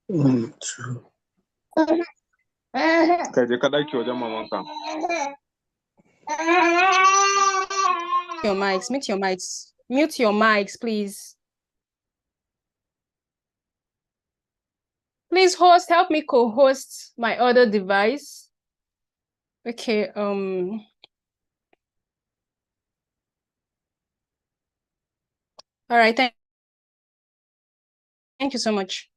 True. Your mics, mute your mics. Mute your mics, please. Please, host, help me co-host my other device. Okay, all right, thank you so much.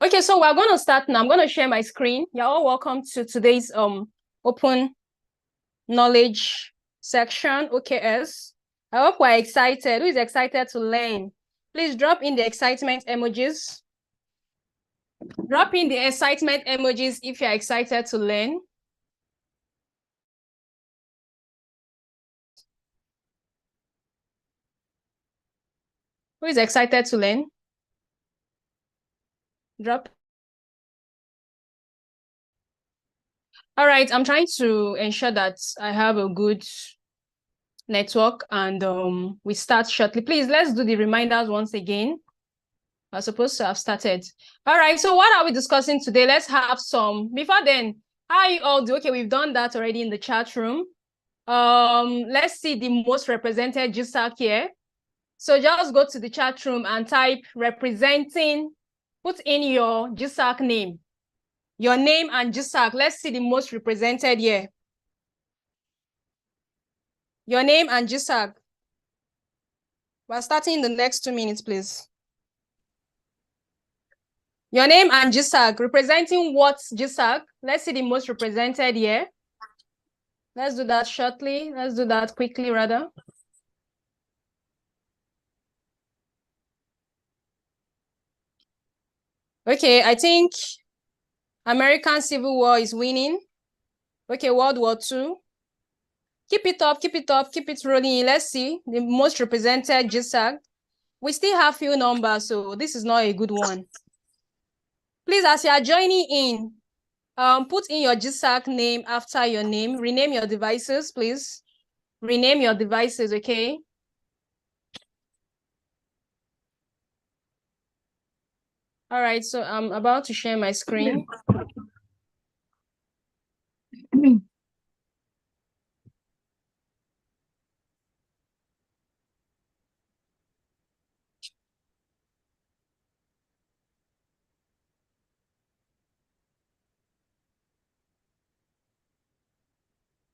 Okay, so we're going to start now. I'm going to share my screen. You're all welcome to today's open knowledge section, OKS. I hope we're excited. Who is excited to learn? Please drop in the excitement emojis. Drop in the excitement emojis if you're excited to learn. Who is excited to learn? Drop. All right, I'm trying to ensure that I have a good network and we start shortly. Please, let's do the reminders once again. We're supposed to have started. All right, so what are we discussing today? Let's have some. Before then, how you all do? Okay, we've done that already in the chat room. Let's see the most represented GSAC here. So just go to the chat room and type representing, put in your GSAC name. Your name and GSAC. Let's see the most represented here. Your name and GSAC. We're starting in the next 2 minutes, please. Your name and GSAC. Representing what GSAC? Let's see the most represented here. Let's do that shortly. Let's do that quickly, rather. Okay, I think American Civil War is winning. Okay, World War II. Keep it up, keep it up, keep it rolling. Let's see the most represented GSAC. We still have few numbers, so this is not a good one. Please, as you are joining in, put in your GSAC name after your name. Rename your devices, please. Rename your devices, okay? All right, so I'm about to share my screen.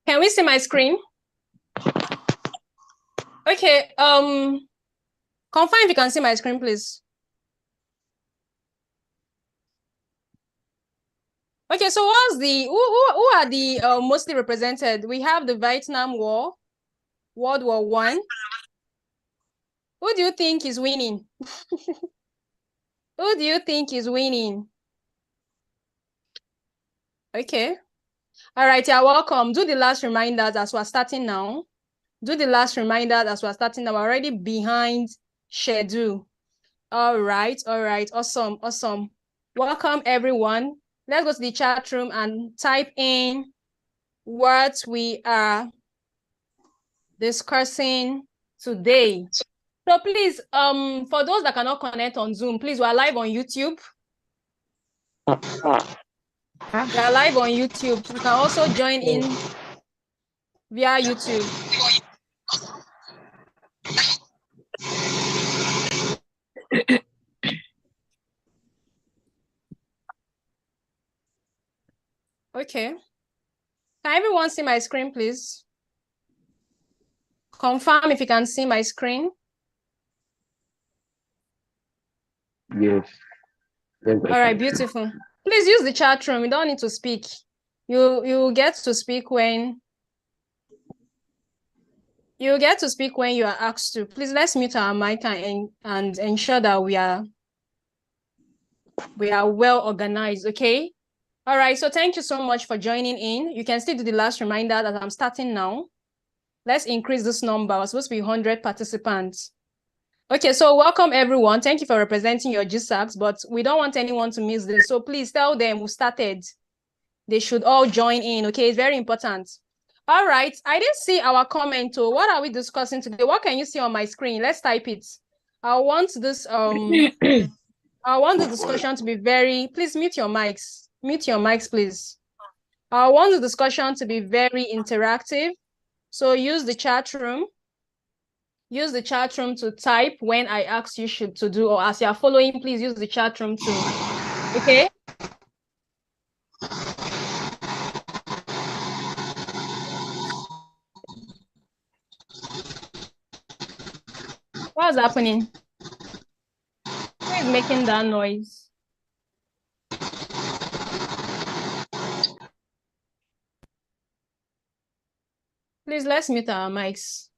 Can we see my screen? Okay, confirm if you can see my screen, please. Okay, so who are the mostly represented? We have the Vietnam War, World War I. Who do you think is winning? Who do you think is winning? Okay. All right, you're welcome. Do the last reminders as we're starting now. Do the last reminders as we're starting now. We're already behind schedule. All right, awesome, awesome. Welcome, everyone. Let's go to the chat room and type in what we are discussing today. So please, for those that cannot connect on Zoom, please, we're live on YouTube. We are live on YouTube. You can also join in via YouTube. Okay. Can everyone see my screen, please? Confirm if you can see my screen. Yes. All right, beautiful. Please use the chat room. You don't need to speak. You get to speak when you are asked to. Please, let's mute our mic and ensure that we are well organized, okay? All right, so thank you so much for joining in. You can still do the last reminder that I'm starting now. Let's increase this number. We're supposed to be 100 participants. Okay, so welcome everyone. Thank you for representing your GSACs, but we don't want anyone to miss this. So please tell them who started. They should all join in, okay? It's very important. All right, I didn't see our comment. So what are we discussing today? What can you see on my screen? Let's type it. I want this, I I want the discussion to be very, please mute your mics. Mute your mics, please. I want the discussion to be very interactive. So use the chat room. Use the chat room to type when I ask you to do, or as you are following, please use the chat room to, okay? What's happening? Who is making that noise? Please, let's mute our mics.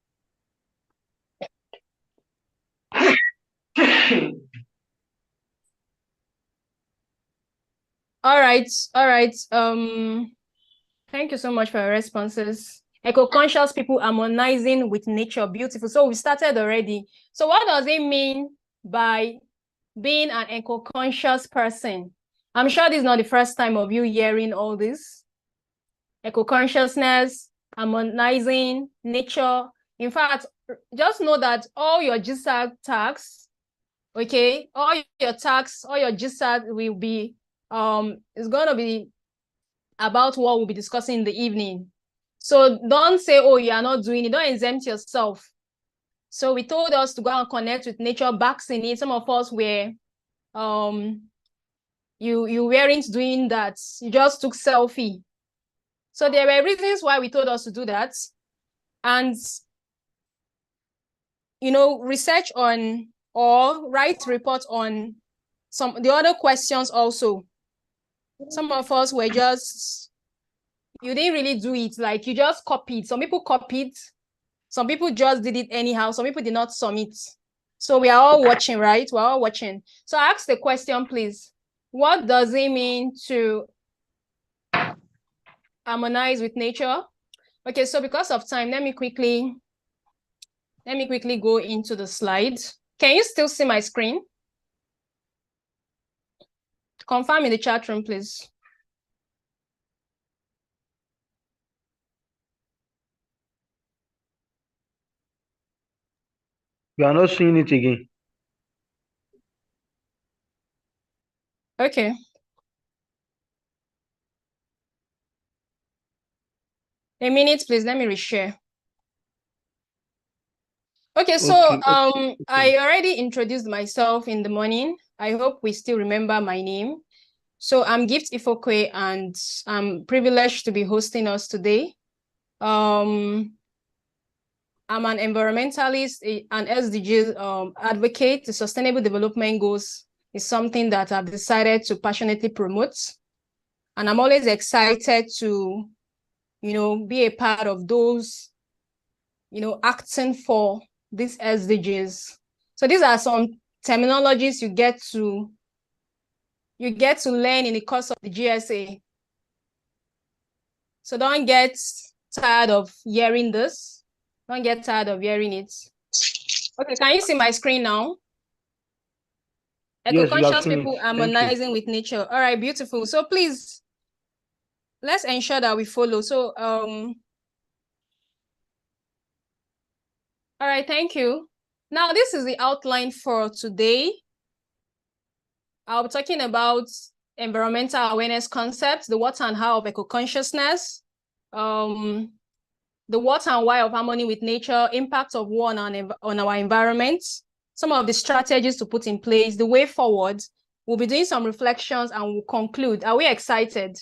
All right. Thank you so much for your responses. Eco-conscious people harmonizing with nature. Beautiful. So we started already. So what does it mean by being an eco-conscious person? I'm sure this is not the first time of you hearing all this. Eco-consciousness, harmonizing, nature. In fact, just know that all your GSAG tags, okay, all your tags, all your GSAG will be, it's going to be about what we'll be discussing in the evening. So don't say, oh, you are not doing it. Don't exempt yourself. So we told us to go and connect with nature, backs in it. Some of us were, you weren't doing that. You just took selfie. So there were reasons why we told us to do that. And, you know, research on or write report on the other questions also. Some of us were just, you didn't really do it. Like you just copied. Some people copied. Some people just did it anyhow. Some people did not submit. So we are all watching, right? We're all watching. So I ask the question, please. What does it mean to harmonize with nature? Okay, so because of time, let me quickly go into the slide. Can you still see my screen? Confirm in the chat room, please. You are not seeing it again. Okay. A minute, please. Let me reshare. Okay, so Okay. I already introduced myself in the morning. I hope we still remember my name. So I'm Gift Ifokwe, and I'm privileged to be hosting us today. I'm an environmentalist, an SDG advocate. The Sustainable Development Goals is something that I've decided to passionately promote. And I'm always excited to, you know, be a part of those, you know, acting for these SDGs. So these are some terminologies you get to learn in the course of the GSA. So don't get tired of hearing this. Don't get tired of hearing it. Okay, can you see my screen now? Eco-conscious people harmonizing with nature. All right, beautiful. So please, let's ensure that we follow. So, all right, thank you. Now, this is the outline for today. I'll be talking about environmental awareness concepts, the what and how of eco-consciousness, the what and why of harmony with nature, impact of war on our environment, some of the strategies to put in place, the way forward. We'll be doing some reflections and we'll conclude. Are we excited?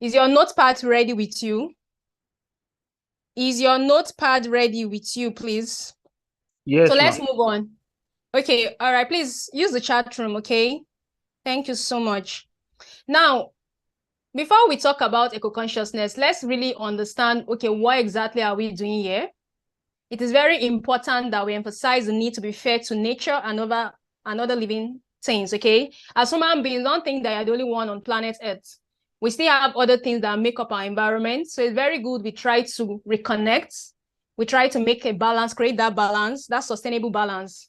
Is your notepad ready with you? Is your notepad ready with you, please? Yes. So let's move on. Okay, all right, please use the chat room, okay? Thank you so much. Now, before we talk about eco-consciousness, let's really understand, okay, what exactly are we doing here? It is very important that we emphasize the need to be fair to nature and other living things, okay? As human beings, don't think that you're the only one on planet Earth. We still have other things that make up our environment. So it's very good we try to reconnect. We try to make a balance, create that balance, that sustainable balance,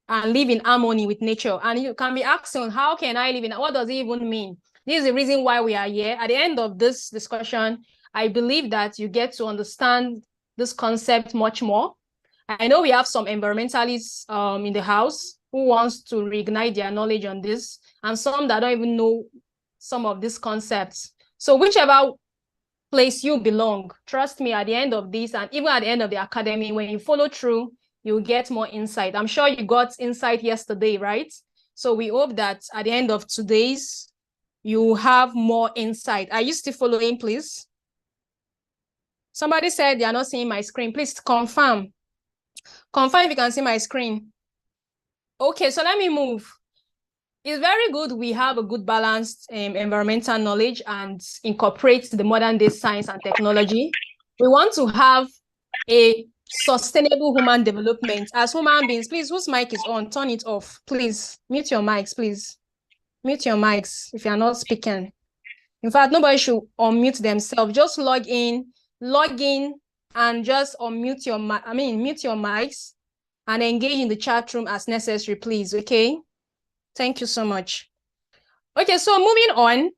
and live in harmony with nature. And you can be asking, how can I live in, what does it even mean? This is the reason why we are here. At the end of this discussion, I believe that you get to understand this concept much more. I know we have some environmentalists in the house who wants to reignite their knowledge on this, and some that don't even know some of these concepts. So whichever place you belong, trust me, at the end of this, and even at the end of the academy, when you follow through, you'll get more insight. I'm sure you got insight yesterday, right? So we hope that at the end of today's, you have more insight. Are you still following, please? Somebody said they are not seeing my screen. Please confirm. Confirm if you can see my screen. Okay, so let me move. It's very good we have a good balanced environmental knowledge and incorporate the modern day science and technology. We want to have a sustainable human development as human beings. Please, whose mic is on? Turn it off. Please, mute your mics, please. Mute your mics if you're not speaking. In fact, nobody should unmute themselves. Just log in, and just unmute your mute your mics and engage in the chat room as necessary, please, okay? Thank you so much. Okay, so moving on,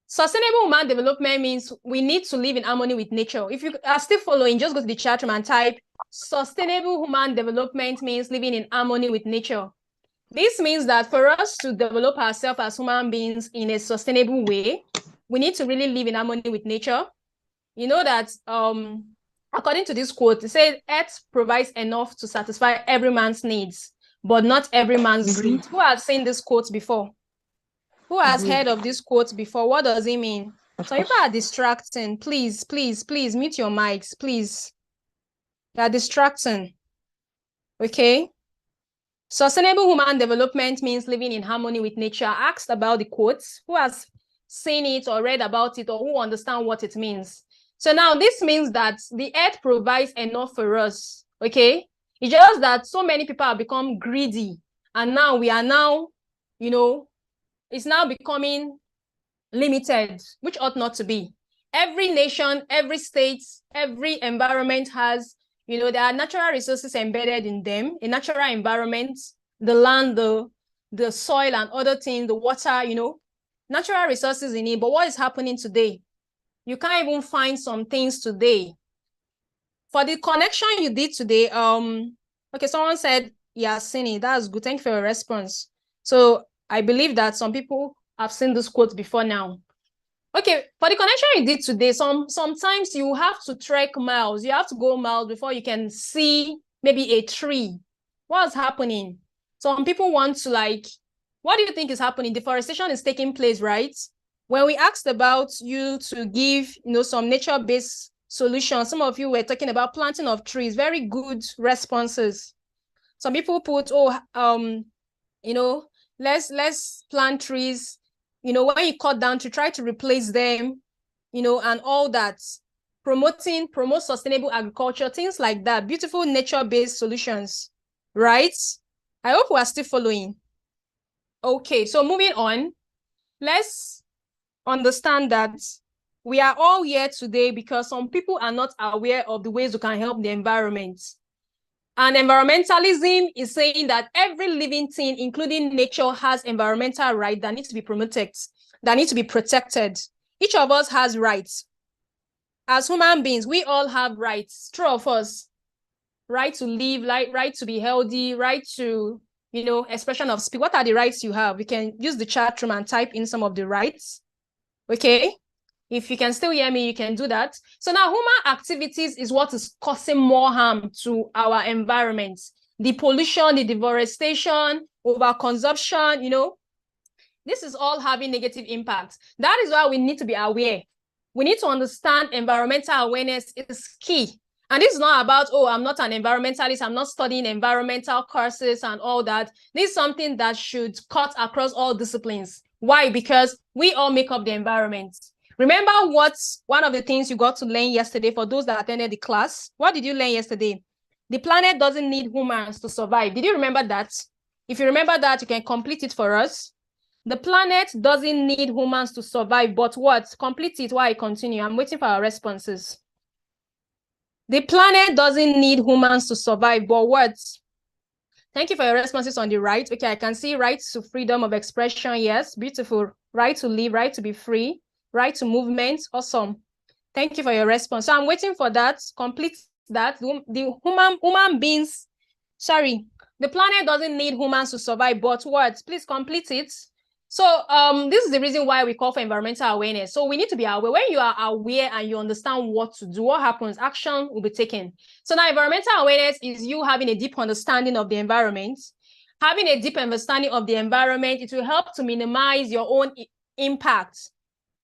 sustainable human development means we need to live in harmony with nature. If you are still following, just go to the chat room and type sustainable human development means living in harmony with nature. This means that for us to develop ourselves as human beings in a sustainable way, we need to really live in harmony with nature. You know that according to this quote, it says, Earth provides enough to satisfy every man's needs, but not every man's greed. Who has seen this quote before? Who has heard of this quote before? What does it mean? So people are distracting. Please, please, please mute your mics, please. They are distracting. Okay. Sustainable human development means living in harmony with nature. I asked about the quotes. Who has seen it or read about it or who understand what it means? So now this means that the earth provides enough for us. Okay. It's just that so many people have become greedy. And now we are now, you know, it's now becoming limited, which ought not to be. Every nation, every state, every environment has, there are natural resources embedded in them, a natural environment, the land, the soil and other things, the water, natural resources in it. But what is happening today? You can't even find some things today. For the connection you did today, okay, someone said, yeah, seen it. That's good. Thank you for your response. So I believe that some people have seen this quote before now. Okay, for the connection you did today, sometimes you have to trek miles. You have to go miles before you can see maybe a tree. What's happening? Some people want to what do you think is happening? Deforestation is taking place, right? When we asked about you to give, some nature-based solutions, some of you were talking about planting of trees. Very good responses. Some people put, let's plant trees. When you cut down to try to replace them, and all that. Promote sustainable agriculture, things like that. Beautiful nature-based solutions, right? I hope we are still following. Okay, so moving on, let's understand that we are all here today because some people are not aware of the ways we can help the environment. And environmentalism is saying that every living thing, including nature, has environmental rights that need to be promoted, that need to be protected. Each of us has rights. As human beings, we all have rights. True of us. Right to live, right to be healthy, right to, expression of speech. What are the rights you have? We can use the chat room and type in some of the rights. Okay. If you can still hear me, you can do that. So now human activities is what is causing more harm to our environment. The pollution, the deforestation, overconsumption, this is all having negative impacts. That is why we need to be aware. We need to understand environmental awareness is key. And this is not about, I'm not an environmentalist, I'm not studying environmental courses and all that. This is something that should cut across all disciplines. Why? Because we all make up the environment. Remember one of the things you got to learn yesterday for those that attended the class? What did you learn yesterday? The planet doesn't need humans to survive. Did you remember that? If you remember that, you can complete it for us. The planet doesn't need humans to survive, but what? Complete it while I continue. I'm waiting for our responses. The planet doesn't need humans to survive, but what? Thank you for your responses on the right. Okay, I can see right to freedom of expression. Yes, beautiful. Right to live, right to be free. Right to movement. Awesome. Thank you for your response. So I'm waiting for that. Complete that. The human beings, sorry, The planet doesn't need humans to survive, but what? Please complete it. So this is the reason why we call for environmental awareness. So we need to be aware. When you are aware and you understand what to do, what happens, action will be taken. So now environmental awareness is you having a deep understanding of the environment. Having a deep understanding of the environment, it will help to minimize your own impact.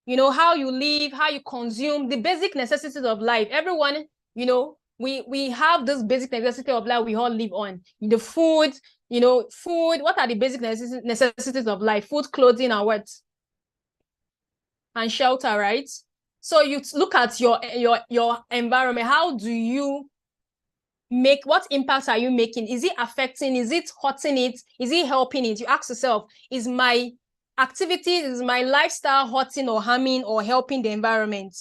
You know, how you live, how you consume, the basic necessities of life. Everyone, you know, we have this basic necessity of life we all live on. The food, you know, food, what are the basic necessities of life? Food, clothing, and what? And shelter, right? So you look at your environment. How do you what impacts are you making? Is it affecting? Is it hurting it? Is it helping it? You ask yourself, is my activity, is my lifestyle hurting or harming or helping the environment?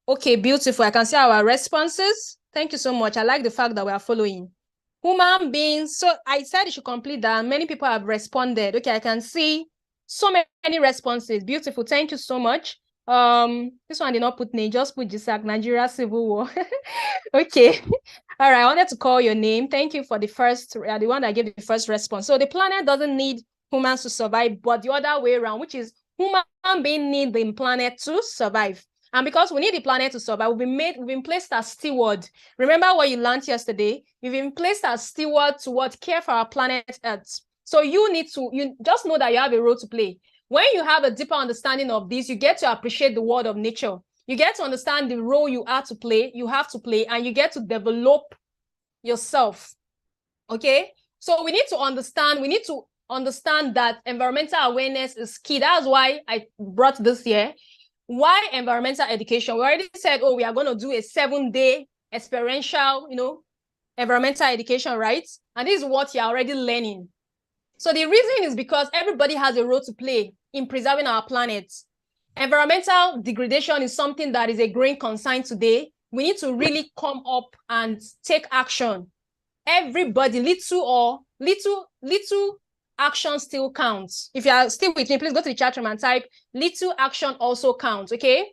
Okay, beautiful. I can see our responses. Thank you so much. I like the fact that we are following. Human beings. So I said you should complete that. Many people have responded. Okay, I can see so many responses. Beautiful. Thank you so much. This one did not put name, just put GISAC, Nigeria Civil War. Okay. All right, I wanted to call your name. Thank you for the one that gave the first response. So the planet doesn't need humans to survive, but the other way around, which is human being need the planet to survive. And because we need the planet to survive, we've been placed as steward. Remember what you learned yesterday? You've been placed as steward to care for our planet Earth. So you just know that you have a role to play. When you have a deeper understanding of this, you get to appreciate the world of nature. You get to understand the role you have to play, and you get to develop yourself. Okay? So we need to understand that environmental awareness is key. That's why I brought this here. Why environmental education? We already said, we are going to do a 7-day experiential, environmental education, right? And this is what you're already learning. So the reason is because everybody has a role to play in preserving our planet. Environmental degradation is something that is a growing concern today. We need to really come up and take action. Everybody, little action still counts. If you are still with me, please go to the chat room and type little action also counts, okay?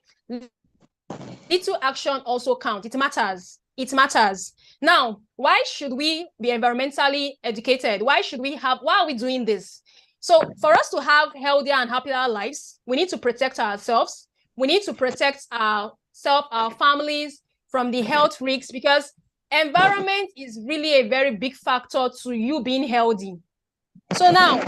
Little action also counts. It matters. It matters. Now, why should we be environmentally educated? Why are we doing this? So for us to have healthier and happier lives, we need to protect ourselves. We need to protect ourselves, our families from the health risks, because environment is really a very big factor to you being healthy. So now,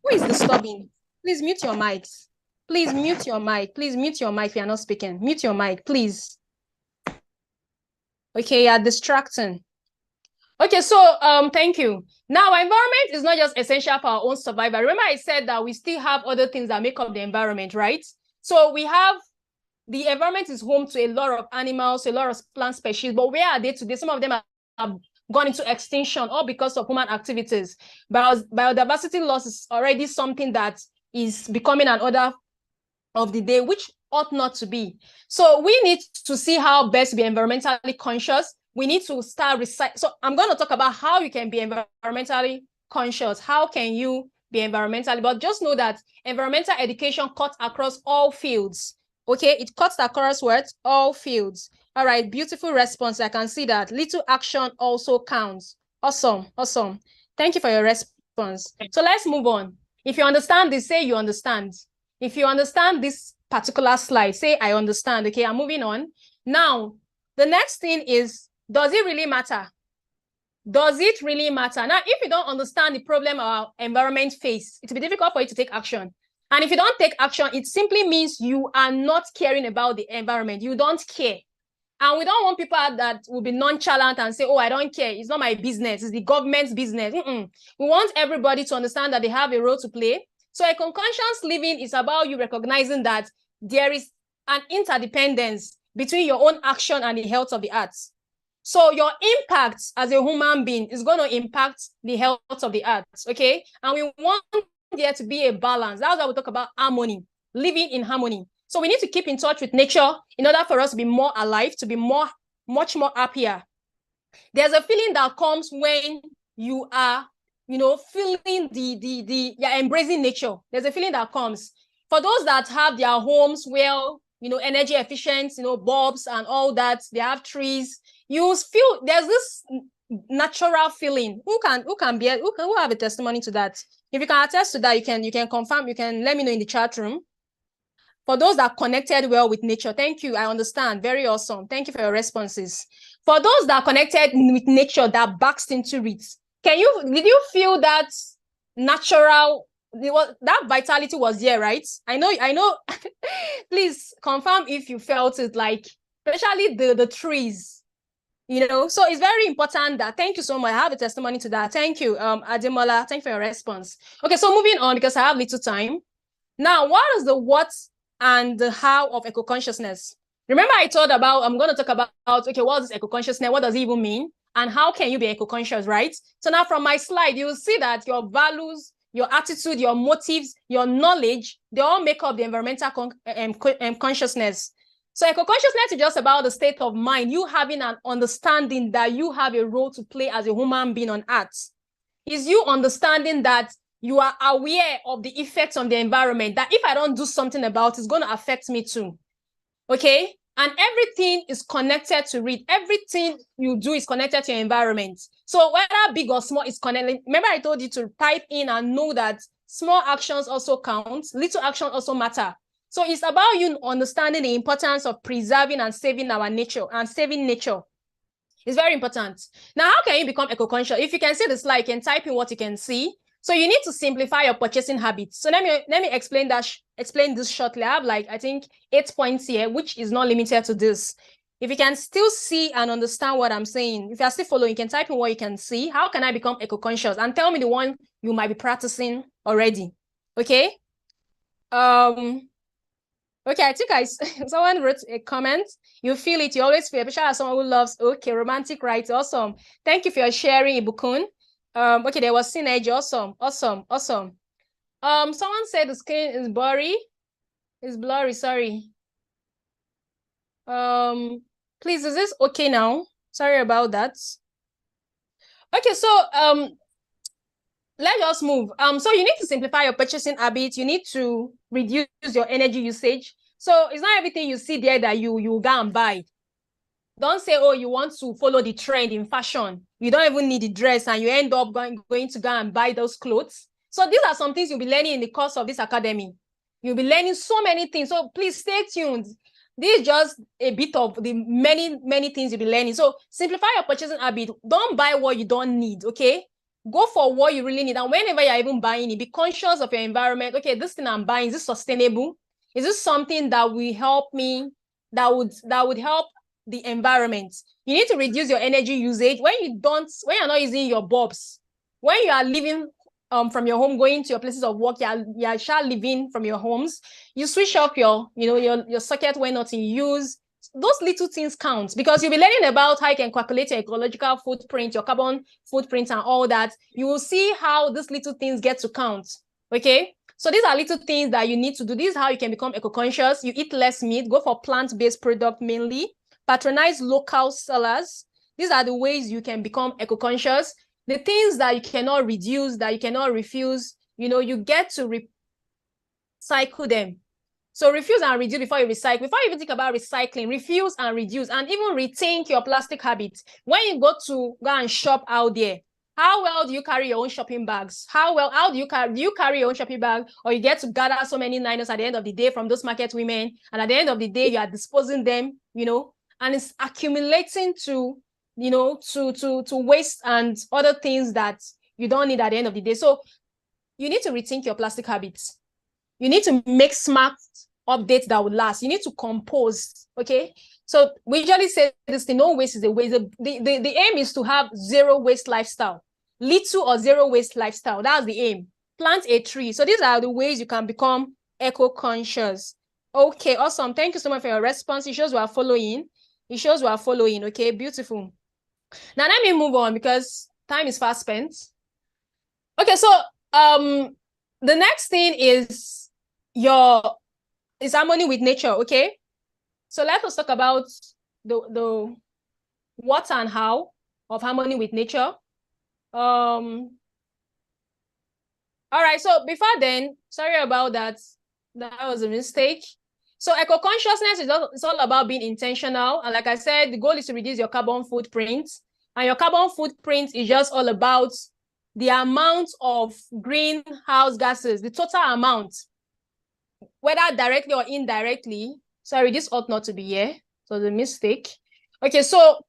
who is disturbing? Please mute your mics. Please mute your mic. Please mute your mic if you're not speaking. Mute your mic, please. Okay, you're distracting. Okay, so thank you. Now, our environment is not just essential for our own survival. Remember I said that we still have other things that make up the environment, right? So we have the environment is home to a lot of animals, a lot of plant species, but where are they today? Some of them have gone into extinction, all because of human activities. Biodiversity loss is already something that is becoming an order of the day, which ought not to be. So we need to see how best to be environmentally conscious. We need to start recycling. So I'm going to talk about how you can be environmentally conscious. How can you be environmentally? But just know that environmental education cuts across all fields. Okay, it cuts across what? All fields. All right, beautiful response. I can see that. Little action also counts. Awesome, awesome. Thank you for your response. So let's move on. If you understand this, say you understand. If you understand this particular slide, say I understand. Okay, I'm moving on. Now, the next thing is, does it really matter? Does it really matter? Now, if you don't understand the problem our environment face, it will be difficult for you to take action. And if you don't take action, it simply means you are not caring about the environment. You don't care. And we don't want people that will be nonchalant and say, I don't care. It's not my business. It's the government's business. We want everybody to understand that they have a role to play. So a conscious living is about you recognizing that there is an interdependence between your own action and the health of the earth. So your impact as a human being is going to impact the health of the earth, okay? And we want there to be a balance. That's why we talk about harmony, living in harmony. So we need to keep in touch with nature in order for us to be more alive, to be much more happier. There's a feeling that comes when you are, feeling you're embracing nature. There's a feeling that comes. For those that have their homes well, energy efficient, bulbs and all that, they have trees, you feel there's this natural feeling. Who have a testimony to that? If you can attest to that, you can confirm, you can let me know in the chat room. For those that connected well with nature, thank you. I understand. Very awesome. Thank you for your responses. For those that connected with nature, that backed into it, did you feel that natural, that vitality was there, right? I know. Please confirm if you felt it, like, especially the trees, so it's very important that, thank you so much. I have a testimony to that. Thank you, Ademola. Thank you for your response. Okay, so moving on, because I have little time. Now, what is the what and the how of eco-consciousness? Remember, I'm going to talk about, okay, what is eco-consciousness? What does it even mean? And how can you be eco-conscious, right? So now from my slide, you will see that your values, your attitude, your motives, your knowledge, they all make up the environmental consciousness. So eco-consciousness is just about the state of mind, you having an understanding that you have a role to play as a human being on earth. Is you understanding that you are aware of the effects on the environment, that if I don't do something about it, it's going to affect me too. Okay? And everything is connected to it. Everything you do is connected to your environment. So whether big or small is connected. Remember, I told you to type in and know that small actions also count, little actions also matter. So it's about you understanding the importance of preserving and saving our nature and saving nature. It's very important. Now, how can you become eco-conscious? If you can see the slide, you can type in what you can see. So you need to simplify your purchasing habits. So let me explain this shortly. I have I think 8 points here, which is not limited to this. If you can still see and understand what I'm saying, if you're still following, you can type in what you can see. How can I become eco-conscious? And tell me the one you might be practicing already. Okay? Okay, I think someone wrote a comment. You feel it, you always feel, especially as someone who loves, okay, romantic rights. Awesome. Thank you for your sharing, Ibukun. Okay, there was synergy. Awesome. Someone said the screen is blurry. It's blurry, sorry. Please, is this okay now? Sorry about that. Okay, so let's just move. So you need to simplify your purchasing habits. You need to reduce your energy usage. So it's not everything you see there that you go and buy. Don't say, oh, you want to follow the trend in fashion. You don't even need the dress and you end up going to go and buy those clothes. So these are some things you'll be learning in the course of this academy. You'll be learning so many things. So please stay tuned. This is just a bit of the many things you'll be learning. So simplify your purchasing habit. Don't buy what you don't need, okay? Go for what you really need. And whenever you're even buying it, be conscious of your environment. Okay, this thing I'm buying, is this sustainable? Is this something that will help me, that would help the environment? You need to reduce your energy usage. When you're not using your bulbs, when you are leaving from your home, going to your places of work, you're living from your homes, you switch off your socket when not in use. Those little things count, because you'll be learning about how you can calculate your ecological footprint, your carbon footprint, and all that. You will see how these little things get to count. Okay, so these are little things that you need to do. This is how you can become eco-conscious. You eat less meat, go for plant-based product mainly, patronize local sellers. These are the ways you can become eco-conscious. The things that you cannot reduce, that you cannot refuse, you get to recycle them. So refuse and reduce before you recycle. Before you even think about recycling, refuse and reduce, and even rethink your plastic habits. When you go and shop out there, how well do you carry your own shopping bags? How do you carry your own shopping bag, or you get to gather so many nylons at the end of the day from those market women, and at the end of the day, you are disposing them, and it's accumulating to waste and other things that you don't need at the end of the day. So you need to rethink your plastic habits. You need to make smart updates that will last. You need to compose, okay? So we usually say this thing, no waste is a waste. The aim is to have zero waste lifestyle, little or zero waste lifestyle. That's the aim. Plant a tree. So these are the ways you can become eco-conscious. Okay, awesome. Thank you so much for your response. It shows we are following. Okay, beautiful. Now let me move on, because time is fast spent. Okay, so the next thing is harmony with nature. Okay, so let us talk about the what and how of harmony with nature. All right, so before then, sorry about that, that was a mistake. So eco-consciousness is all about being intentional, and like I said, the goal is to reduce your carbon footprint And your carbon footprint is just all about the amount of greenhouse gases, the total amount, whether directly or indirectly. Sorry, this ought not to be here. So the mistake. Okay, so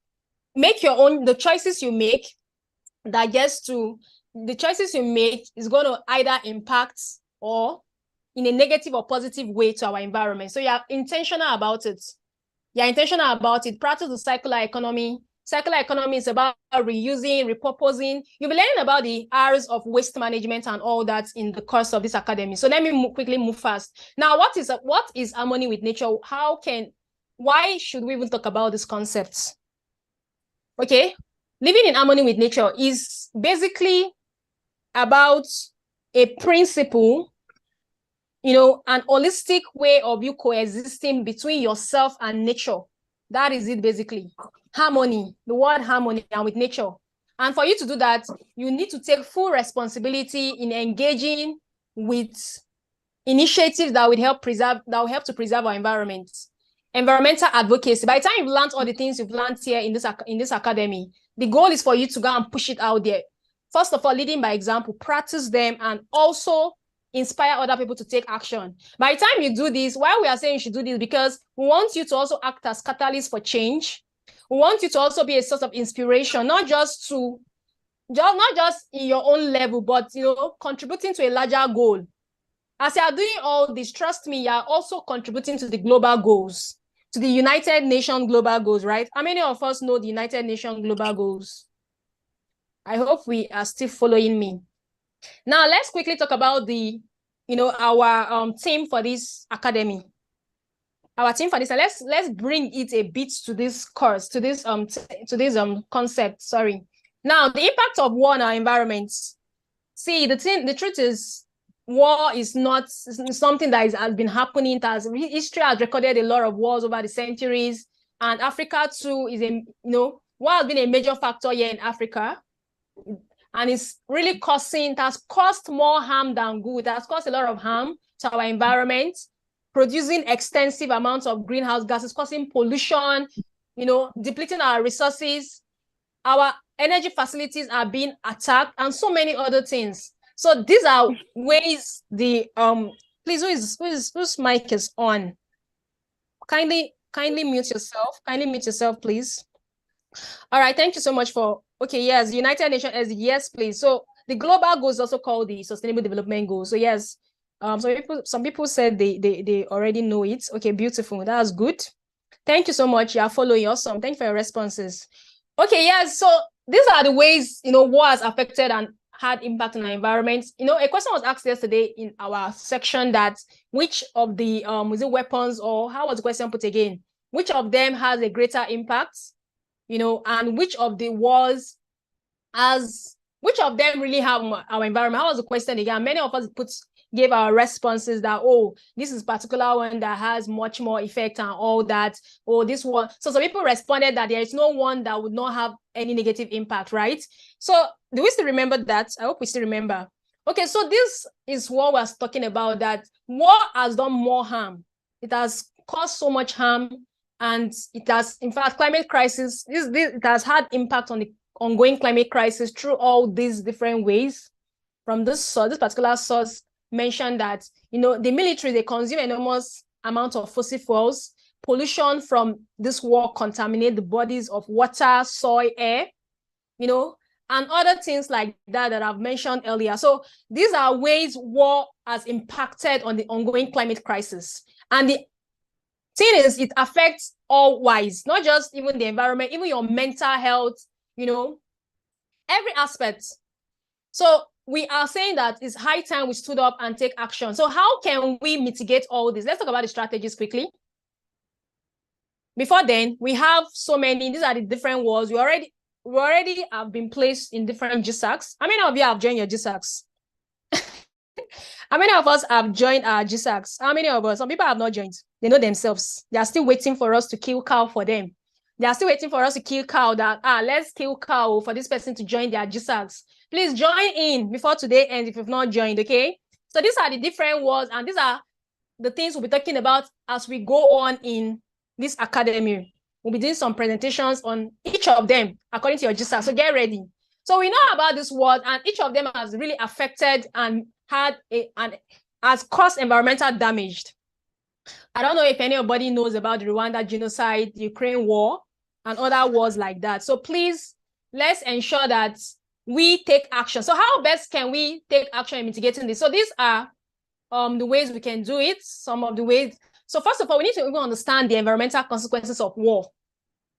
make your own, the choices you make that gets to, the choices you make is going to either impact or in a negative or positive way to our environment. So you're intentional about it. You're intentional about it. Practice the circular economy. Circular economy is about reusing, repurposing. You'll be learning about the R's of waste management and all that in the course of this academy. So let me quickly move fast. Now, what is harmony with nature? Why should we even talk about these concepts? Okay, living in harmony with nature is basically about a principle, an holistic way of you coexisting between yourself and nature. That is it, basically. Harmony, the word harmony, and with nature. And for you to do that, you need to take full responsibility in engaging with initiatives that will help to preserve our environment. Environmental advocacy. By the time you've learned all the things you've learned here in this academy, the goal is for you to go and push it out there. First of all, leading by example, practice them, and also inspire other people to take action. By the time you do this, why we are saying you should do this, because we want you to also act as catalyst for change. We want you to also be a source of inspiration, not just in your own level, but contributing to a larger goal. As you are doing all this, trust me, you are also contributing to the global goals, to the United Nations global goals, right? How many of us know the United Nations global goals? I hope we are still following me. Now, let's quickly talk about our theme for this academy. Our theme for this, let's bring it a bit to this course, to this concept. Sorry. Now, the impact of war on our environment. See, the truth is, war is not something that has been happening. History has recorded a lot of wars over the centuries, and Africa too is war has been a major factor here in Africa. And it's really it has caused more harm than good. It has caused a lot of harm to our environment, producing extensive amounts of greenhouse gases, causing pollution, depleting our resources. Our energy facilities are being attacked, and so many other things. So these are ways please, whose mic is on? Kindly mute yourself. Kindly mute yourself, please. All right, thank you so much for, okay, yes, United Nations, yes, please. So the global goals also called the Sustainable Development Goals. So yes, some people said they already know it. Okay, beautiful, that's good. Thank you so much. You are following, awesome. Thank you for your responses. Okay, yes, so these are the ways, war has affected and had impact on our environment. A question was asked yesterday in our section that which of the, is it weapons, or how was the question put again? Which of them has a greater impact? And which of the wars which of them really have our environment? How was the question again? Many of us gave our responses that, oh, this is particular one that has much more effect and all that, or this one. So some people responded that there is no one that would not have any negative impact, right? So do we still remember that? I hope we still remember. Okay, so this is what we're talking about, that war has done more harm. It has caused so much harm. And it has, in fact, climate crisis, it has had impact on the ongoing climate crisis through all these different ways. From this particular source mentioned that, the military, they consume enormous amount of fossil fuels. Pollution from this war contaminate the bodies of water, soil, air, and other things like that I've mentioned earlier. So these are ways war has impacted on the ongoing climate crisis. And the thing is, it affects all wise, not just even the environment, even your mental health, every aspect. So we are saying that it's high time we stood up and take action. So how can we mitigate all this? Let's talk about the strategies quickly. Before then, we have so many, these are the different wars. We already have been placed in different GSACs. How many of you have joined your GSACs? How many of us have joined our GSACs? How many of us? Some people have not joined. They know themselves. They are still waiting for us to kill cow for them. They are still waiting for us to kill cow that, let's kill cow for this person to join their GSACs. Please join in before today ends if you've not joined, okay? So these are the different wars, and these are the things we'll be talking about as we go on in this academy. We'll be doing some presentations on each of them according to your GSA. So get ready. So we know about this word, and each of them has really affected and has caused environmental damage. I don't know if anybody knows about the Rwanda genocide, the Ukraine war, and other wars like that. So please, let's ensure that we take action. So how best can we take action in mitigating this? So these are the ways we can do it, some of the ways. So first of all, we need to even understand the environmental consequences of war.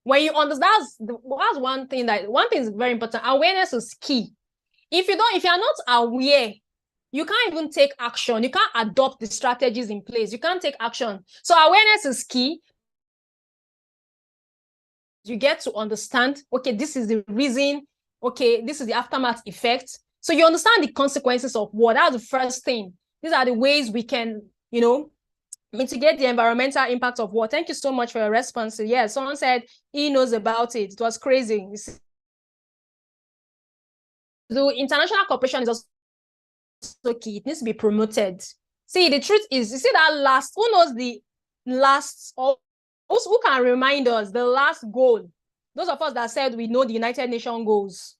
When you understand, that's one thing is very important. Awareness is key. If you're not aware, you can't even take action. You can't adopt the strategies in place. You can't take action. So awareness is key. You get to understand, okay, this is the reason, okay, this is the aftermath effect. So you understand the consequences of war. That's the first thing. These are the ways we can, mitigate the environmental impact of war. Thank you so much for your response. Yeah, someone said he knows about it. It was crazy. The international cooperation is also key. It needs to be promoted. See, the truth is, you see that last, who knows the last, or who can remind us the last goal? Those of us that said we know the United Nations goals,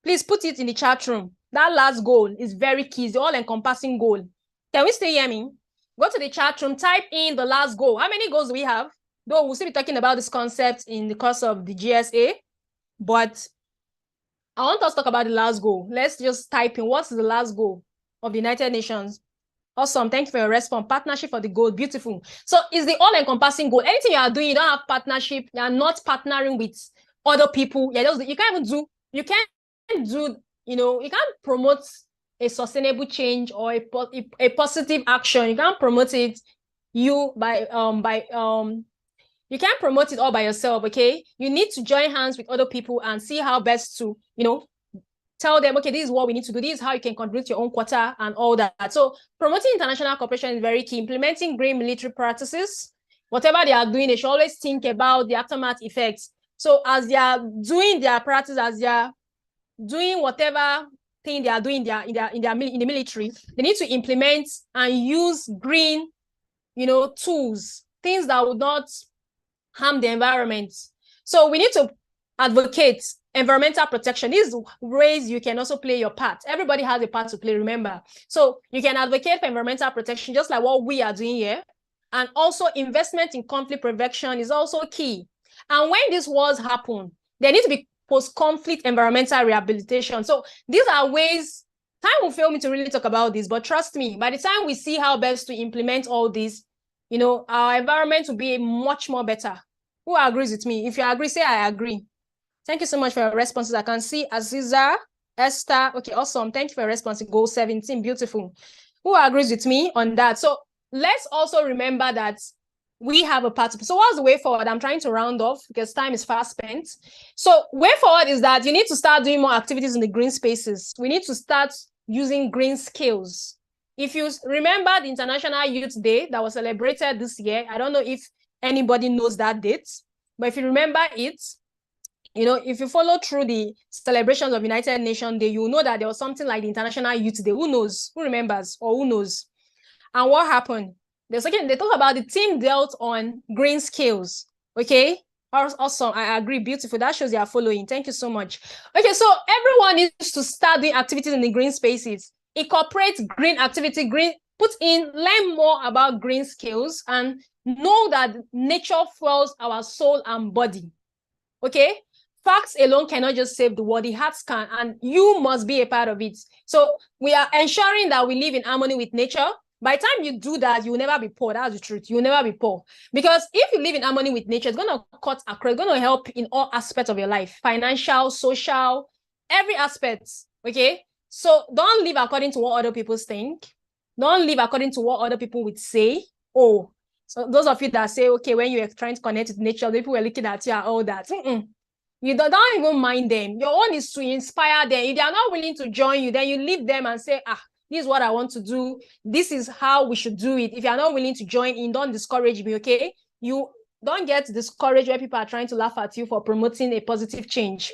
please put it in the chat room. That last goal is very key. It's the all-encompassing goal. Can we still hear me? Go to the chat room, type in the last goal. How many goals do we have? Though we'll still be talking about this concept in the course of the GSA, but I want us to talk about the last goal. Let's just type in what's the last goal of the United Nations. Awesome. Thank you for your response. Partnership for the goal. Beautiful. So it's the all-encompassing goal. Anything you are doing, you don't have partnership. You are not partnering with other people. You can't even do, you can't promote a sustainable change or a positive action. You can't promote it you can't promote it all by yourself, okay? You need to join hands with other people and see how best to, tell them, okay, this is what we need to do. This is how you can contribute your own quota and all that. So promoting international cooperation is very key. Implementing green military practices, whatever they are doing, they should always think about the aftermath effects. So as they are doing their practice, as they are doing whatever thing they are doing in the military, they need to implement and use green, tools, things that would not harm the environment. So we need to advocate environmental protection. These ways you can also play your part. Everybody has a part to play, remember. So you can advocate for environmental protection, just like what we are doing here. And also investment in conflict prevention is also key. And when these wars happen, there needs to be post-conflict environmental rehabilitation. So these are ways, time will fail me to really talk about this, but trust me, by the time we see how best to implement all this, our environment will be much more better. Who agrees with me? If you agree, say I agree. Thank you so much for your responses. I can see Aziza, Esther. Okay, awesome. Thank you for your response. Goal 17, beautiful. Who agrees with me on that? So let's also remember that we have a part to play. So what's the way forward? I'm trying to round off because time is fast spent. So way forward is that you need to start doing more activities in the green spaces. We need to start using green skills. If you remember the International Youth Day that was celebrated this year, I don't know if anybody knows that date, but if you remember it, if you follow through the celebrations of United Nations Day, you know that there was something like the International Youth Day. Who knows? Who remembers? Or who knows? And what happened? They talk about the team dealt on green skills. Okay? Awesome. I agree. Beautiful. That shows you are following. Thank you so much. Okay, so everyone needs to start doing activities in the green spaces. Incorporate green activity, learn more about green skills and know that nature fuels our soul and body. Okay? Facts alone cannot just save the world. The hearts can, and you must be a part of it. So we are ensuring that we live in harmony with nature. By the time you do that, you will never be poor. That's the truth. You will never be poor. Because if you live in harmony with nature, it's going to cut across, it's going to help in all aspects of your life. Financial, social, every aspect. Okay? So don't live according to what other people think. Don't live according to what other people would say. Oh, so those of you that say, okay, when you're trying to connect with nature, people were looking at you and all that. You don't even mind them. Your own is to inspire them. If they are not willing to join you, then you leave them and say, this is what I want to do. This is how we should do it. If you are not willing to join in, don't discourage me, okay? You don't get discouraged where people are trying to laugh at you for promoting a positive change.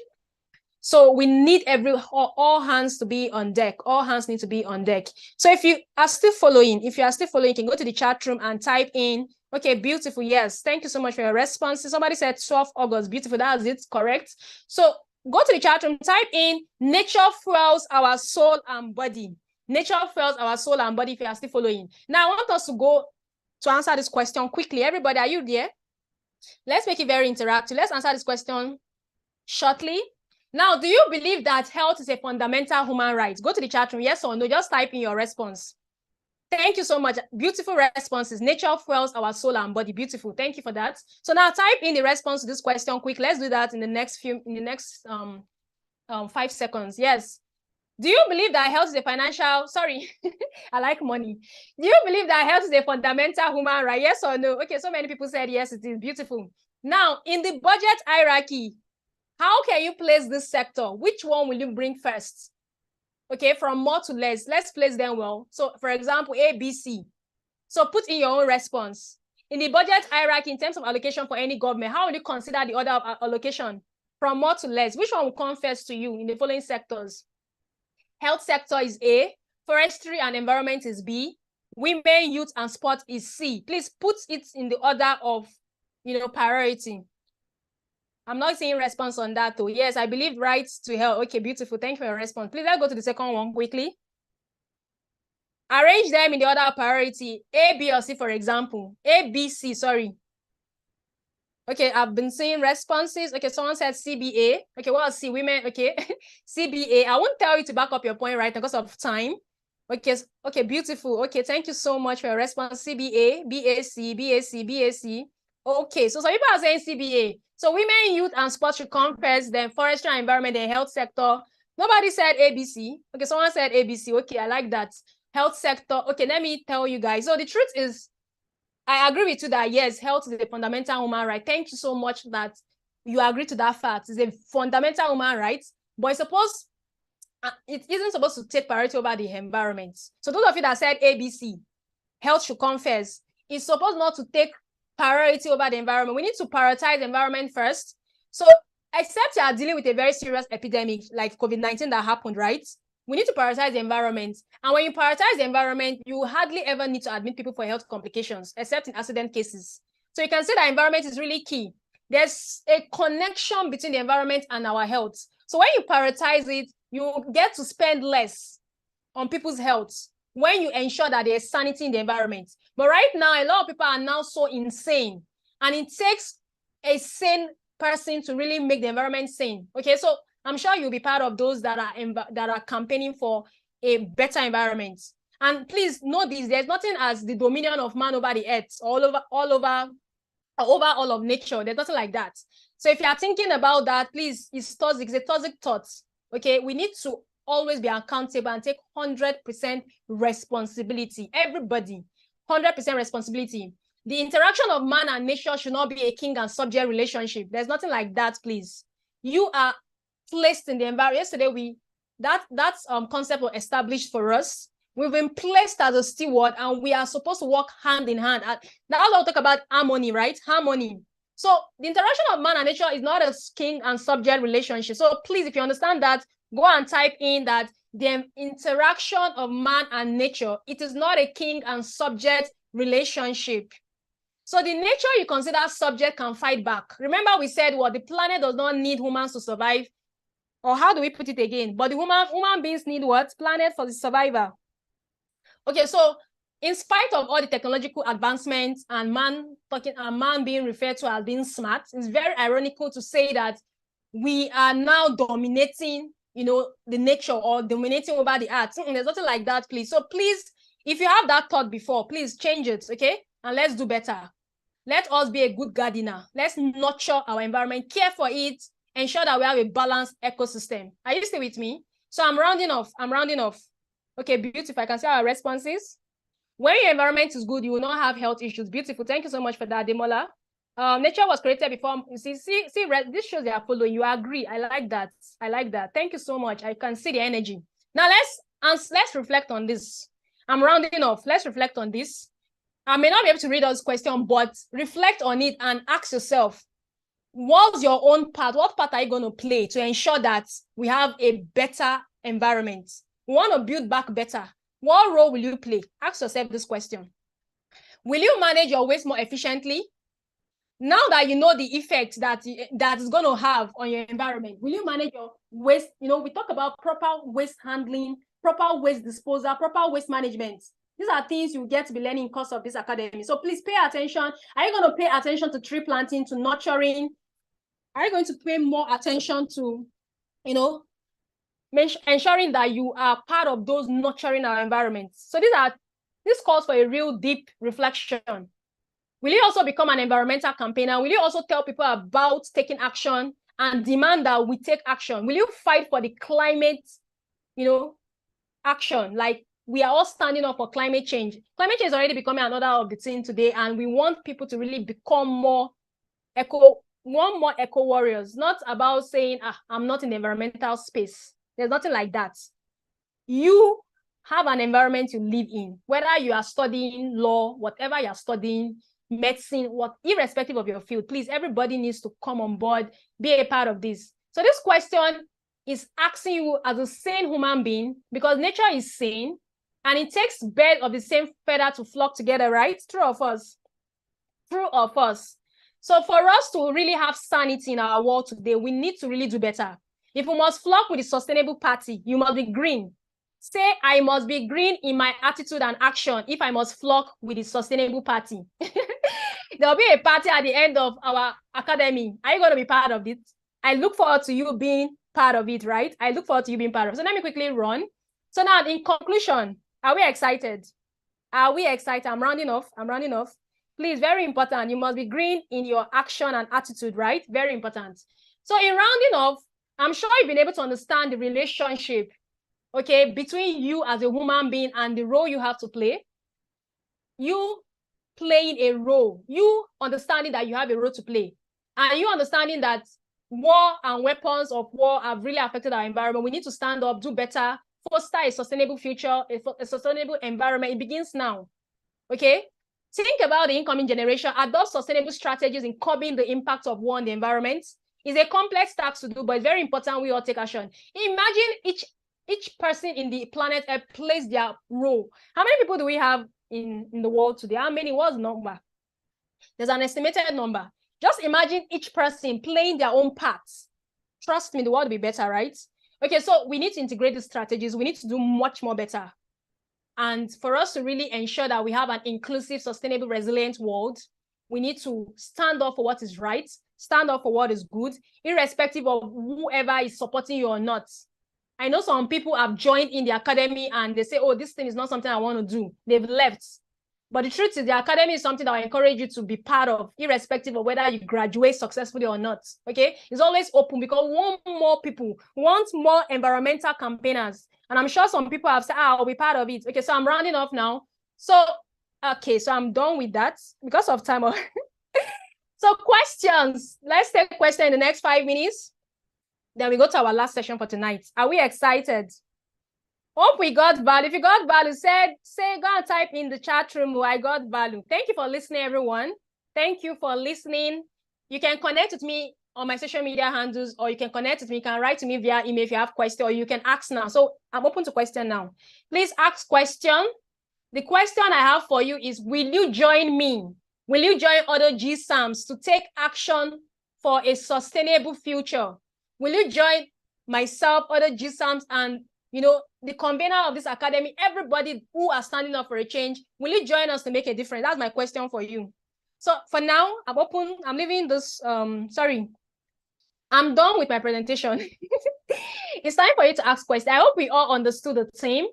So we need all hands to be on deck. All hands need to be on deck. So if you are still following, you can go to the chat room and type in Okay, beautiful. Yes. Thank you so much for your response. Somebody said 12 August. Beautiful. That's it. Correct. So go to the chat room, type in nature fuels our soul and body. Nature fuels our soul and body if you are still following. Now, I want us to go to answer this question quickly. Everybody, are you there? Let's make it very interactive. Let's answer this question shortly. Now, do you believe that health is a fundamental human right? Go to the chat room. Yes or no. Just type in your response. Thank you so much. Beautiful responses. Nature fuels our soul and body. Beautiful. Thank you for that. So now type in the response to this question quick. Let's do that in the next 5 seconds. Yes. Do you believe that health is a financial, sorry, I like money. Do you believe that health is a fundamental human right? Yes or no? Okay, so many people said yes, it is. Beautiful. Now, in the budget hierarchy, how can you place this sector? Which one will you bring first? Okay, from more to less. Let's place them well. So, for example, A, B, C. So put in your own response. In the budget hierarchy, in terms of allocation for any government, how will you consider the order of allocation? From more to less. Which one will come first to you in the following sectors? Health sector is A. Forestry and environment is B. Women, youth, and sport is C. Please put it in the order of, priority. I'm not seeing response on that though. Yes, I believe rights to health. Okay, beautiful. Thank you for your response. Please let's go to the second one quickly. Arrange them in the order of priority. A, B, or C, for example. A, B, C, sorry. Okay, I've been seeing responses. Okay, someone said CBA. Okay, what C? Women, okay. CBA. I won't tell you to back up your point right now because of time. Okay, beautiful. Okay, thank you so much for your response. CBA, BAC, BAC, BAC. Okay, so some people are saying CBA. So women, youth, and sports should come first, then forestry and environment, then health sector. Nobody said ABC. Okay, someone said ABC. Okay, I like that. Health sector. Okay, let me tell you guys. So the truth is, I agree with you that yes, health is a fundamental human right. Thank you so much that you agree to that fact. It's a fundamental human right, but it isn't supposed to take priority over the environment. So those of you that said ABC, health should come first, it's supposed not to take priority over the environment. We need to prioritize the environment first. So except you are dealing with a very serious epidemic like COVID-19 that happened, right? We need to prioritize the environment. And when you prioritize the environment, you hardly ever need to admit people for health complications, except in accident cases. So you can say that environment is really key. There's a connection between the environment and our health. So when you prioritize it, you get to spend less on people's health when you ensure that there's sanity in the environment. But right now, a lot of people are now so insane. And it takes a sane person to really make the environment sane. Okay, so I'm sure you'll be part of those that are campaigning for a better environment. And please know this: there's nothing as the dominion of man over the earth, over all of nature. There's nothing like that. So if you are thinking about that, please, it's a toxic thought. Okay, we need to always be accountable and take 100% responsibility. Everybody, 100% responsibility. The interaction of man and nature should not be a king and subject relationship. There's nothing like that, please. You are placed in the environment. Yesterday, that concept was established for us. We've been placed as a steward, and we are supposed to work hand in hand. Now I'll talk about harmony, right? Harmony. So the interaction of man and nature is not a king and subject relationship. So please, if you understand that, go and type in that the interaction of man and nature, it is not a king and subject relationship. So the nature you consider subject can fight back. Remember we said what? The planet does not need humans to survive. Or how do we put it again? But the human beings need what? Planet for the survivor. Okay, so in spite of all the technological advancements and man being referred to as being smart, it's very ironical to say that we are now dominating, the nature or dominating over the earth. There's nothing like that, please. So please, if you have that thought before, please change it, okay? And let's do better. Let us be a good gardener. Let's nurture our environment, care for it, ensure that we have a balanced ecosystem. Are you still with me? So I'm rounding off. Okay, beautiful. I can see our responses. When your environment is good, you will not have health issues. Beautiful. Thank you so much for that, Demola. Nature was created before. See, this shows they are following. You agree. I like that. Thank you so much. I can see the energy. Now let's reflect on this. I'm rounding off. Let's reflect on this. I may not be able to read those questions, but reflect on it and ask yourself, what's your own part? What part are you going to play to ensure that we have a better environment? We want to build back better. What role will you play? Ask yourself this question. Will you manage your waste more efficiently? Now that you know the effect that is going to have on your environment, will you manage your waste? We talk about proper waste handling, proper waste disposal, proper waste management. These are things you get to be learning in course of this academy. So please pay attention. Are you going to pay attention to tree planting, to nurturing? Are you going to pay more attention to, ensuring that you are part of those nurturing our environments? So this calls for a real deep reflection. Will you also become an environmental campaigner? Will you also tell people about taking action and demand that we take action? Will you fight for the climate, action? Like, we are all standing up for climate change. Climate change is already becoming another of the thing today, and we want people to really become more eco warriors. Not about saying, I'm not in the environmental space. There's nothing like that. You have an environment you live in, whether you are studying law, whatever you're studying, medicine, irrespective of your field, please, everybody needs to come on board, be a part of this. So this question is asking you as a sane human being, because nature is sane, and it takes birds of the same feather to flock together, right? True of us. So for us to really have sanity in our world today, we need to really do better. If we must flock with the sustainable party, you must be green. Say, I must be green in my attitude and action if I must flock with the sustainable party. There'll be a party at the end of our academy. Are you going to be part of it? I look forward to you being part of it, right? I look forward to you being part of it. So let me quickly run. So now, in conclusion, are we excited? Are we excited? I'm rounding off. Please, very important. You must be green in your action and attitude, right? Very important. So in rounding off, I'm sure you've been able to understand the relationship, okay, between you as a human being and the role you have to play. You playing a role, you understanding that you have a role to play, and you understanding that war and weapons of war have really affected our environment. We need to stand up, do better, foster a sustainable future, a sustainable environment. It begins now, okay? Think about the incoming generation. Adopt sustainable strategies in curbing the impact of war on the environment. It's a complex task to do, but it's very important we all take action. Imagine each person in the planet Earth plays their role. How many people do we have in the world today? How many? What's the number? There's an estimated number. Just imagine each person playing their own parts. Trust me, the world will be better, right? Okay, so we need to integrate these strategies. We need to do much more better. And for us to really ensure that we have an inclusive, sustainable, resilient world, we need to stand up for what is right, stand up for what is good, irrespective of whoever is supporting you or not. I know some people have joined in the academy and they say, oh, this thing is not something I want to do. They've left. But the truth is, the academy is something that I encourage you to be part of, irrespective of whether you graduate successfully or not. Okay? It's always open because we want more people, we want more environmental campaigners. And I'm sure some people have said, I'll be part of it. Okay, so I'm rounding off now. So, okay, so I'm done with that because of time. So questions. Let's take questions in the next 5 minutes. Then we go to our last session for tonight. Are we excited? Hope we got value. If you got value, say, go and type in the chat room, I got value. Thank you for listening, everyone. Thank you for listening. You can connect with me on my social media handles, or you can connect with me. You can write to me via email if you have questions, or you can ask now. So I'm open to question now. Please ask question. The question I have for you is, will you join me? Will you join other GSAMs to take action for a sustainable future? Will you join myself, other GSAMs, and the convener of this academy, everybody who are standing up for a change? Will you join us to make a difference? That's my question for you. So for now, I'm open. I'm leaving this. Sorry, I'm done with my presentation. It's time for you to ask questions. I hope we all understood the theme.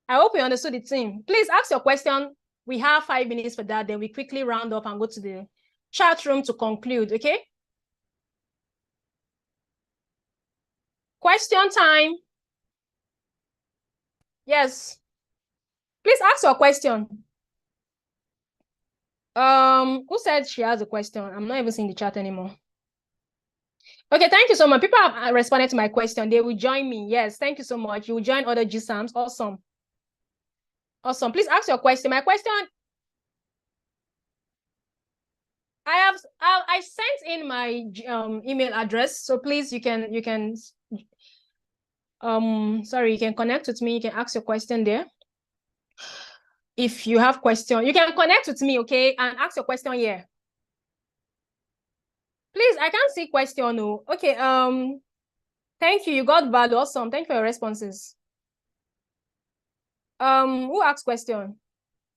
I hope we understood the theme. Please ask your question. We have 5 minutes for that. Then we quickly round up and go to the chat room to conclude, okay? Question time. Yes. Please ask your question. Who said she has a question? I'm not even seeing the chat anymore. Okay, thank you so much. People have responded to my question. They will join me. Yes, thank you so much. You will join other GSAMs. Awesome. Awesome. Please ask your question. My question, I sent in my email address. So please, you can connect with me. You can ask your question there. if you have question, you can connect with me, okay, and ask your question here. Please, I can't see question. No. Okay. Thank you. You got value. Awesome. Thank you for your responses. Who asked question?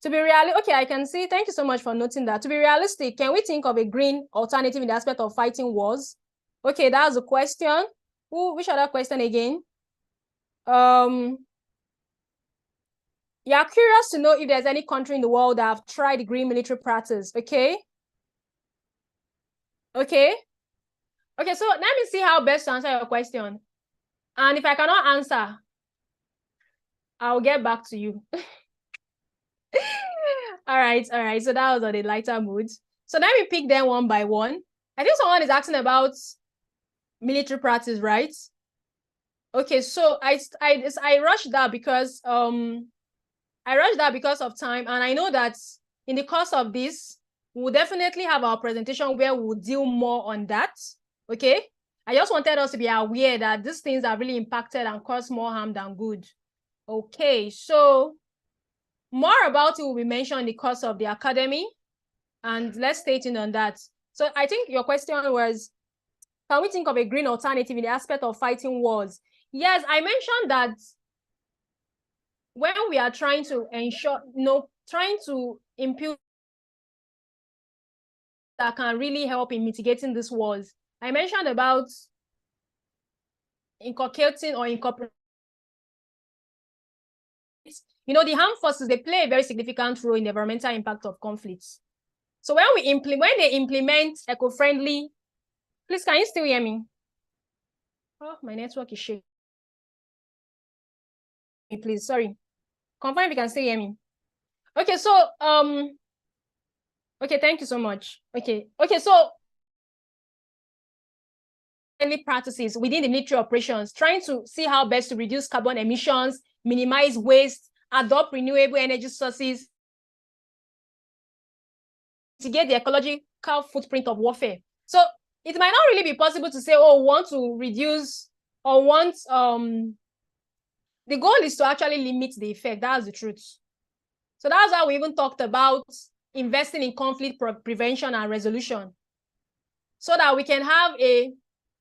To be realistic, okay, I can see. Thank you so much for noting that. To be realistic, can we think of a green alternative in the aspect of fighting wars? Okay, that's a question. Which other question again? You're curious to know if there's any country in the world that have tried green military practice, okay? Okay. Okay, so let me see how best to answer your question. And if I cannot answer, I'll get back to you. All right. So that was on the lighter mood. So let me pick them one by one. I think someone is asking about military practice, right? Okay, so I rushed that because of time, and I know that in the course of this, we'll definitely have our presentation where we'll deal more on that. Okay. I just wanted us to be aware that these things are really impacted and cause more harm than good. Okay, so more about it will be mentioned in the course of the academy, and let's stay tuned on that. So I think your question was, can we think of a green alternative in the aspect of fighting wars? Yes, I mentioned that when we are trying to ensure, trying to impute that can really help in mitigating these wars, I mentioned about inculcating or incorporating. The armed forces, they play a very significant role in the environmental impact of conflicts. So when they implement eco-friendly, please, can you still hear me? Oh, my network is shaking. Please, sorry. Confirm if you can still hear me. Okay, so okay, thank you so much. Okay, so practices within the military operations, trying to see how best to reduce carbon emissions, minimize waste, adopt renewable energy sources, to get the ecological footprint of warfare. So it might not really be possible to say, oh, want to reduce or want the goal is to actually limit the effect. That's the truth. So that's why we even talked about investing in conflict prevention and resolution, so that we can have a,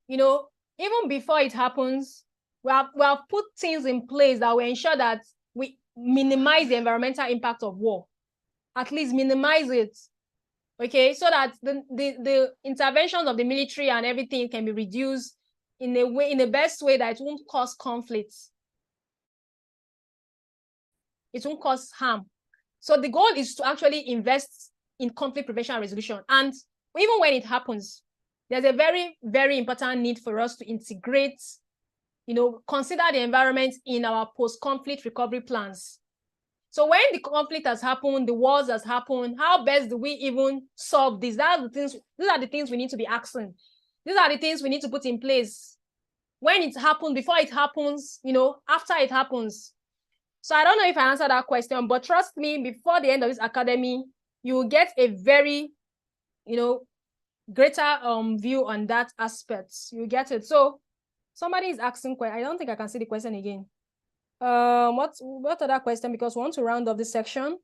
even before it happens, we have put things in place that will ensure that we minimize the environmental impact of war, at least minimize it. Okay, so that the interventions of the military and everything can be reduced in the best way that it won't cause conflicts. It won't cause harm. So the goal is to actually invest in conflict prevention and resolution. And even when it happens, there's a very, very important need for us to integrate, consider the environment in our post-conflict recovery plans. So when the conflict has happened, the wars has happened, how best do we even solve this? These are the things we need to be asking. These are the things we need to put in place when it happened, before it happens, after it happens. So I don't know if I answered that question, but trust me, before the end of this academy, you will get a very, greater view on that aspect. You get it. So somebody is asking, I don't think I can see the question again. What other question? Because we want to round off this section.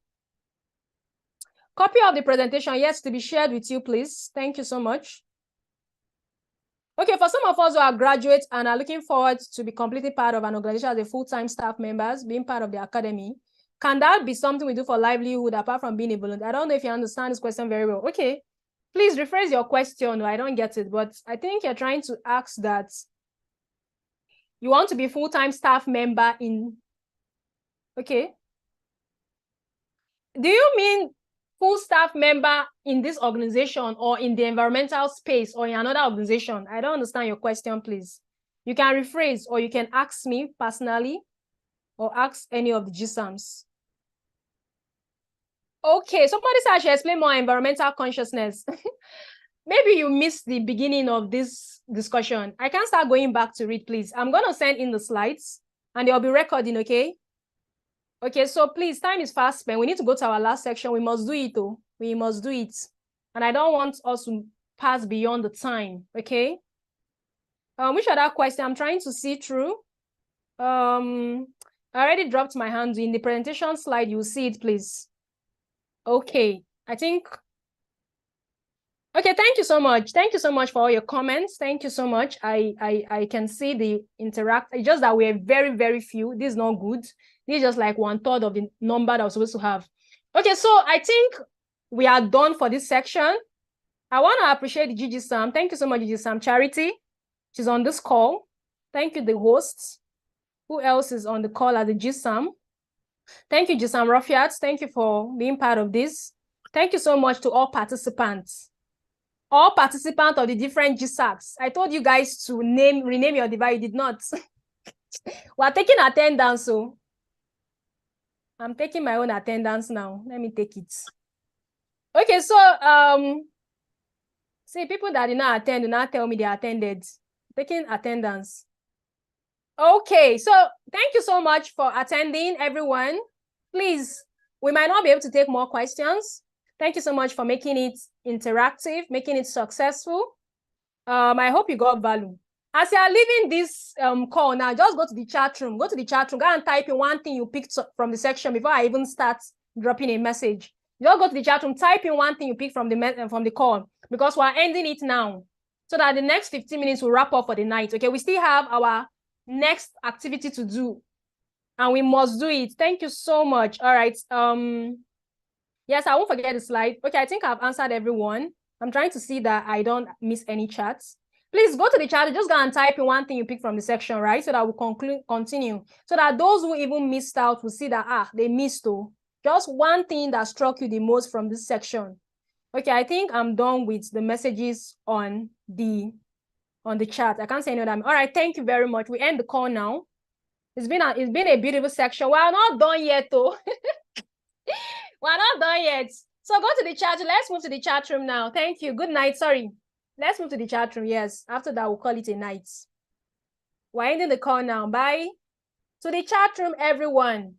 Copy of the presentation, yes, to be shared with you, please. Thank you so much. Okay, for some of us who are graduates and are looking forward to be completely part of an organization as a full-time staff members, being part of the academy, can that be something we do for livelihood apart from being a volunteer? I don't know if you understand this question very well. Okay, please rephrase your question. I don't get it, but I think you're trying to ask that you want to be full-time staff member in, okay. Do you mean full staff member in this organization or in the environmental space or in another organization? I don't understand your question, please. You can rephrase, or you can ask me personally or ask any of the GSAMs. Okay, somebody said I should explain more environmental consciousness. Maybe you missed the beginning of this discussion. I can start going back to read, please. I'm going to send in the slides and they'll be recording, okay? Okay, so please, time is fast spent. We need to go to our last section. We must do it, though. We must do it. And I don't want us to pass beyond the time, okay? Which other question? I'm trying to see through. I already dropped my hand in the presentation slide. You'll see it, please. Okay, I think. Okay, thank you so much. Thank you so much for all your comments. Thank you so much. I can see the interact. It's just that we're very, very few. This is not good. This is just like 1/3 of the number that we're supposed to have. Okay, so I think we are done for this section. I want to appreciate Gigi Sam. Thank you so much, Gigi Sam. Charity, she's on this call. Thank you, the hosts. Who else is on the call as the GSAM? Thank you, GSAM Rafiat. Thank you for being part of this. Thank you so much to all participants. All participants of the different GSACs. I told you guys to rename your device. You did not. We're taking attendance, so I'm taking my own attendance now. Let me take it. Okay, so see, people that did not attend do not tell me they attended. Taking attendance. Okay, so thank you so much for attending, everyone. Please, we might not be able to take more questions. Thank you so much for making it interactive, making it successful. I hope you got value. As you are leaving this call now, just go to the chat room. Go to the chat room. Go and type in one thing you picked from the section before I even start dropping a message. Just go to the chat room, type in one thing you picked from the call, because we're ending it now, so that the next 15 minutes will wrap up for the night. Okay, we still have our next activity to do, and we must do it. Thank you so much. All right. Yes, I won't forget the slide. Okay, I think I've answered everyone. I'm trying to see that I don't miss any chats. Please go to the chat. Just go and type in one thing you pick from the section, right? So that we'll continue. So that those who even missed out will see that, they missed though. Just one thing that struck you the most from this section. Okay, I think I'm done with the messages on the chat. I can't say any other. All right, thank you very much. We end the call now. It's been a beautiful section. We're not done yet, though. We're not done yet. So go to the chat. Let's move to the chat room now. Thank you. Good night. Sorry. Let's move to the chat room. Yes. After that, we'll call it a night. We're ending the call now. Bye. To the chat room, everyone.